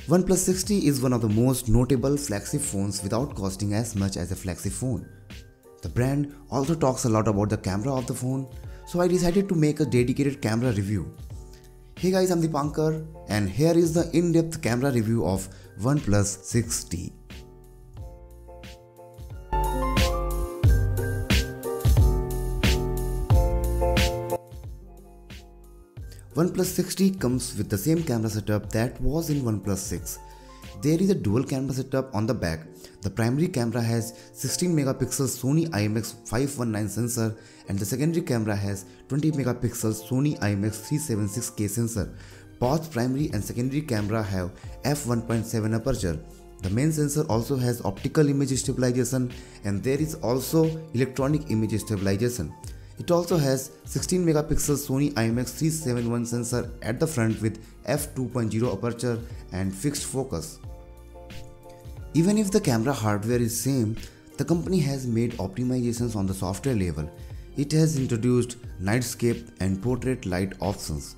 OnePlus 60 is one of the most notable flagship phones without costing as much as a flagship phone. The brand also talks a lot about the camera of the phone, so I decided to make a dedicated camera review. Hey guys, I'm Dipankar and here is the in-depth camera review of OnePlus 60. OnePlus 60 comes with the same camera setup that was in OnePlus 6. There is a dual camera setup on the back. The primary camera has 16 megapixel Sony IMX519 sensor and the secondary camera has 20 megapixel Sony IMX376K sensor. Both primary and secondary camera have f1.7 aperture. The main sensor also has optical image stabilization and there is also electronic image stabilization. It also has 16 megapixel Sony IMX371 sensor at the front with f2.0 aperture and fixed focus. Even if the camera hardware is same, the company has made optimizations on the software level. It has introduced nightscape and portrait light options.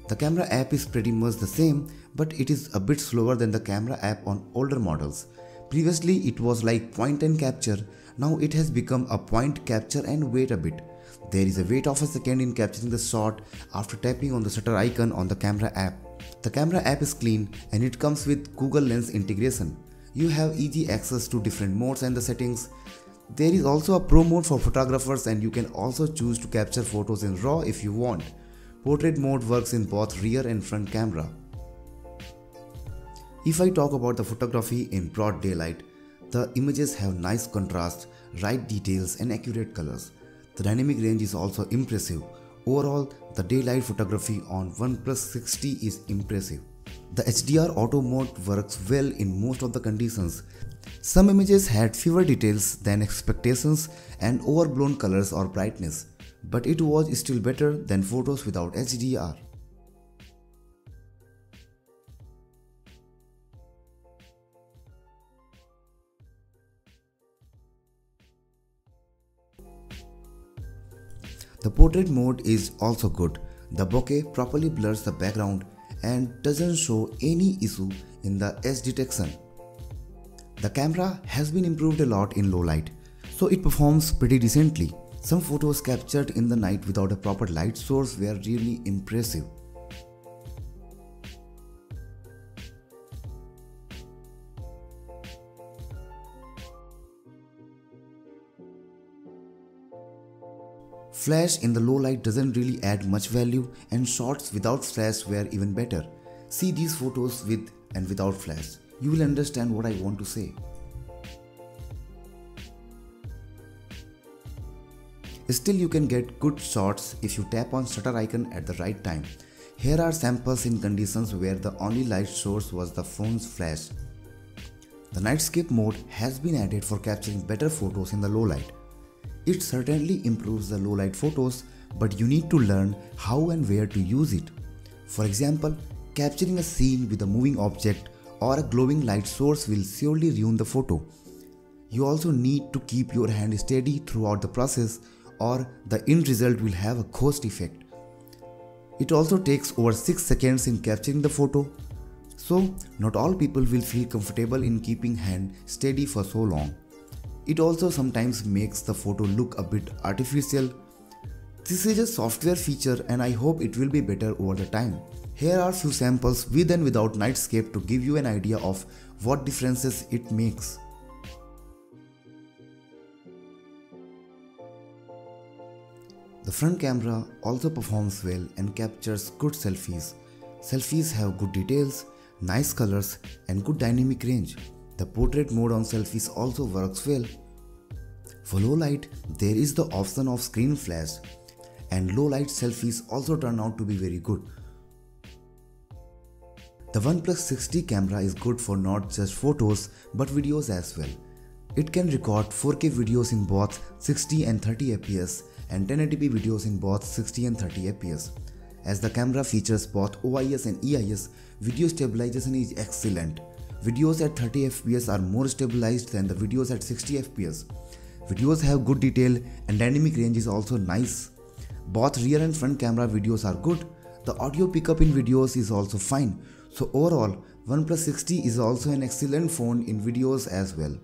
The camera app is pretty much the same, but it is a bit slower than the camera app on older models. Previously it was like point and capture, now it has become a point capture and wait a bit. There is a wait of a second in capturing the shot after tapping on the shutter icon on the camera app. The camera app is clean and it comes with Google Lens integration. You have easy access to different modes and the settings. There is also a pro mode for photographers and you can also choose to capture photos in RAW if you want. Portrait mode works in both rear and front camera. If I talk about the photography in broad daylight, the images have nice contrast, right details and accurate colors. The dynamic range is also impressive. Overall, the daylight photography on OnePlus 60 is impressive. The HDR auto mode works well in most of the conditions. Some images had fewer details than expectations and overblown colors or brightness, but it was still better than photos without HDR. The portrait mode is also good. The bokeh properly blurs the background and doesn't show any issue in the edge detection. The camera has been improved a lot in low light, so it performs pretty decently. Some photos captured in the night without a proper light source were really impressive. Flash in the low light doesn't really add much value and shots without flash were even better. See these photos with and without flash. You will understand what I want to say. Still you can get good shots if you tap on shutter icon at the right time. Here are samples in conditions where the only light source was the phone's flash. The nightscape mode has been added for capturing better photos in the low light. It certainly improves the low light photos, but you need to learn how and where to use it. For example, capturing a scene with a moving object or a glowing light source will surely ruin the photo. You also need to keep your hand steady throughout the process or the end result will have a ghost effect. It also takes over 6 seconds in capturing the photo, so not all people will feel comfortable in keeping hand steady for so long. It also sometimes makes the photo look a bit artificial. This is a software feature and I hope it will be better over the time. Here are few samples with and without nightscape to give you an idea of what differences it makes. The front camera also performs well and captures good selfies. Selfies have good details, nice colors and good dynamic range. The portrait mode on selfies also works well. For low light, there is the option of screen flash and low light selfies also turn out to be very good. The OnePlus 60 camera is good for not just photos but videos as well. It can record 4K videos in both 60 and 30 fps and 1080p videos in both 60 and 30 fps. As the camera features both OIS and EIS, video stabilization is excellent. Videos at 30 fps are more stabilized than the videos at 60 fps. Videos have good detail and dynamic range is also nice. Both rear and front camera videos are good. The audio pickup in videos is also fine. So overall, OnePlus 60 is also an excellent phone in videos as well.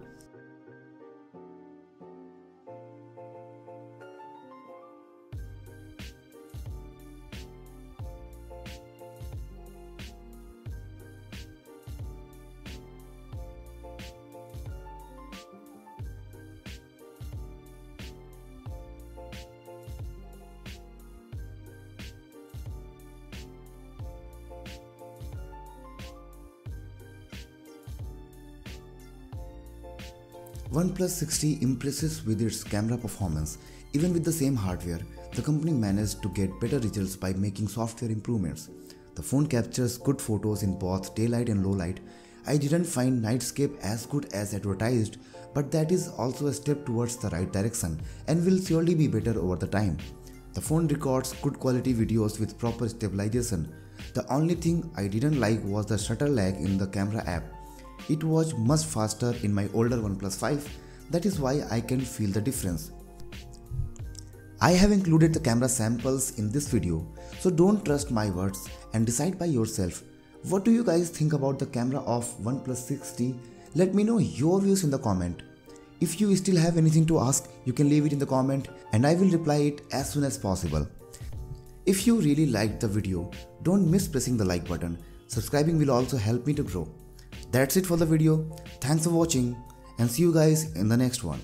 OnePlus 60 impresses with its camera performance. Even with the same hardware, the company managed to get better results by making software improvements. The phone captures good photos in both daylight and low light. I didn't find nightscape as good as advertised, but that is also a step towards the right direction and will surely be better over the time. The phone records good quality videos with proper stabilization. The only thing I didn't like was the shutter lag in the camera app. It was much faster in my older OnePlus 5, that is why I can feel the difference. I have included the camera samples in this video, so don't trust my words and decide by yourself. What do you guys think about the camera of OnePlus 60? Let me know your views in the comment. If you still have anything to ask, you can leave it in the comment and I will reply it as soon as possible. If you really liked the video, don't miss pressing the like button. Subscribing will also help me to grow. That's it for the video. Thanks for watching and see you guys in the next one.